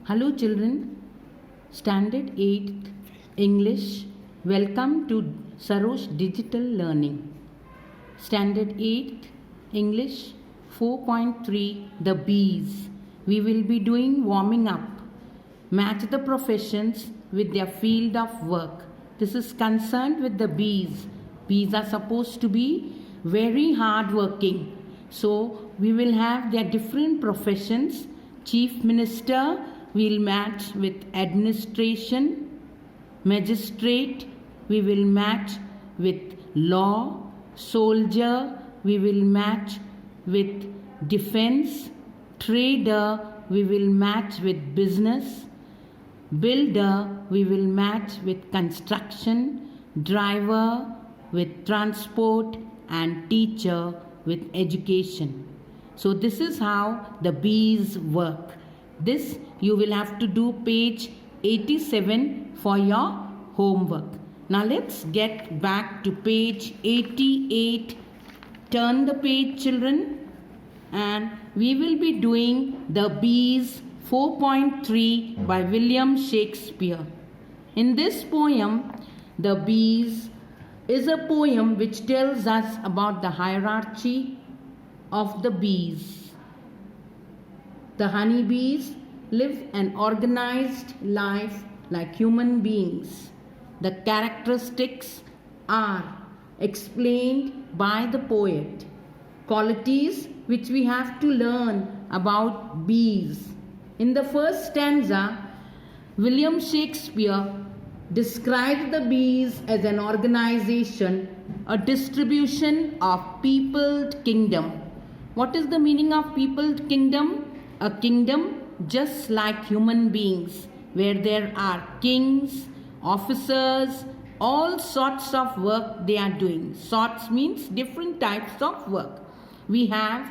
Hello children, Standard 8th English. Welcome to Sarosh Digital Learning. Standard 8th English 4.3 The Bees. We will be doing warming up. Match the professions with their field of work. This is concerned with the bees. Bees are supposed to be very hard working. So we will have their different professions. Chief Minister we'll match with administration, magistrate we will match with law, soldier we will match with defense, trader we will match with business, builder we will match with construction, driver with transport, and teacher with education. So this is how the bees work. This you will have to do page 87 for your homework. Now let's get back to page 88. Turn the page children, and we will be doing The Bees 4.3 by William Shakespeare. In this poem, The Bees is a poem which tells us about the hierarchy of the bees. The honeybees live an organized life like human beings. The characteristics are explained by the poet. Qualities which we have to learn about bees. In the first stanza, William Shakespeare described the bees as an organization, a distribution of peopled kingdom. What is the meaning of peopled kingdom? A kingdom just like human beings, where there are kings, officers, all sorts of work they are doing. Sorts means different types of work. We have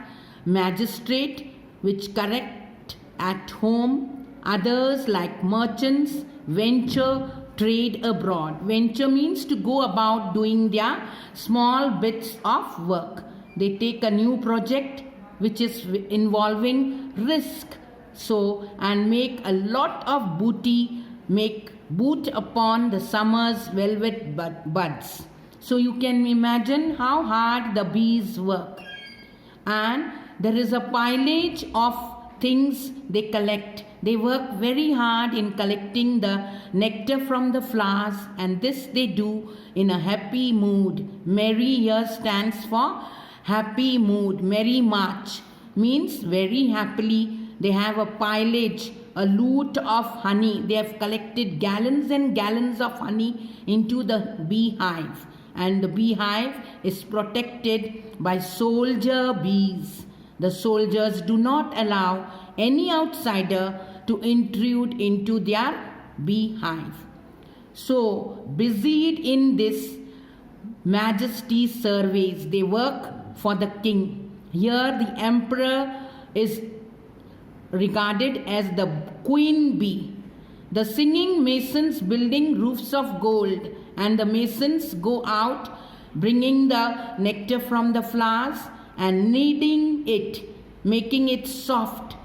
magistrate which correct at home, others like merchants venture trade abroad. Venture means to go about doing their small bits of work. They take a new project which is involving risk, so and make a lot of booty, make boot upon the summer's velvet buds. So you can imagine how hard the bees work. And there is a pilage of things they collect. They work very hard in collecting the nectar from the flowers, and this they do in a happy mood. Merry here stands for happy mood. Merry March means very happily. They have a pilage, a loot of honey. They have collected gallons and gallons of honey into the beehive, and the beehive is protected by soldier bees. The soldiers do not allow any outsider to intrude into their beehive. So busied in this majesty surveys, they work for the king. Here the emperor is regarded as the queen bee. The singing masons building roofs of gold, and the masons go out bringing the nectar from the flowers and kneading it, making it soft.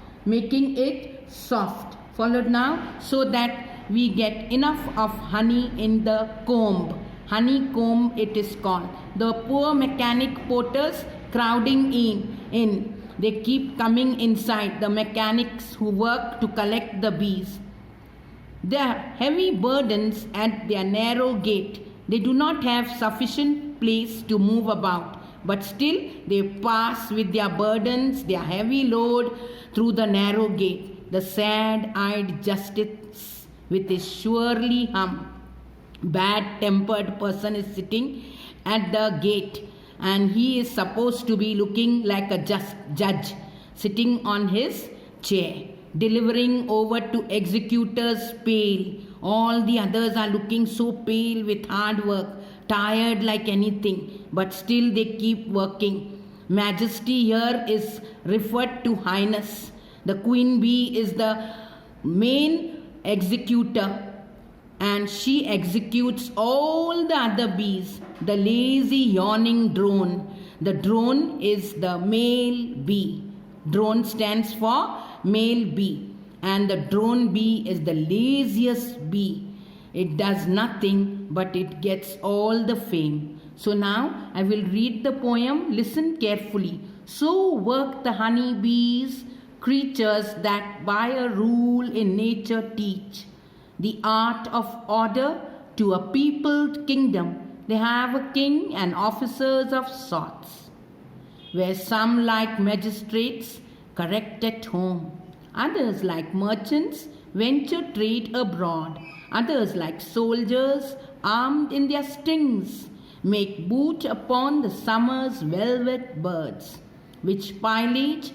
Followed now, so that we get enough of honey in the comb. Honeycomb it is called. The poor mechanic porters crowding in. They keep coming inside, the mechanics who work to collect the bees. Their heavy burdens at their narrow gate. They do not have sufficient place to move about, but still they pass with their burdens, their heavy load through the narrow gate. The sad-eyed justice with his surely bad-tempered person is sitting at the gate, and he is supposed to be looking like a judge sitting on his chair, delivering over to executors pale. All the others are looking so pale with hard work, tired like anything, but still they keep working. Majesty here is referred to highness. The queen bee is the main executor, and she executes all the other bees. The lazy yawning drone. The drone is the male bee. Drone stands for male bee. And the drone bee is the laziest bee. It does nothing, but it gets all the fame. So now I will read the poem. Listen carefully. So work the honey bees, creatures that by a rule in nature teach the art of order to a peopled kingdom. They have a king and officers of sorts, where some like magistrates correct at home, others like merchants venture trade abroad, others like soldiers armed in their stings make boot upon the summer's velvet birds, which pilage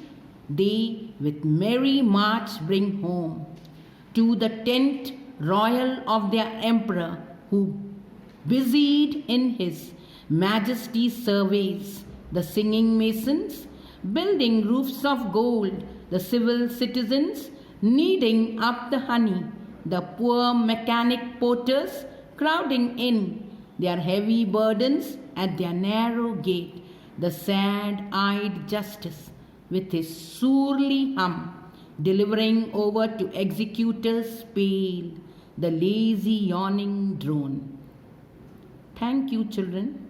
they with merry march bring home to the tent royal of their emperor, who busied in his majesty's surveys the singing masons, building roofs of gold, the civil citizens kneading up the honey, the poor mechanic porters crowding in their heavy burdens at their narrow gate, the sad-eyed justice with his surly hum delivering over to executors pale the lazy yawning drone. Thank you, children.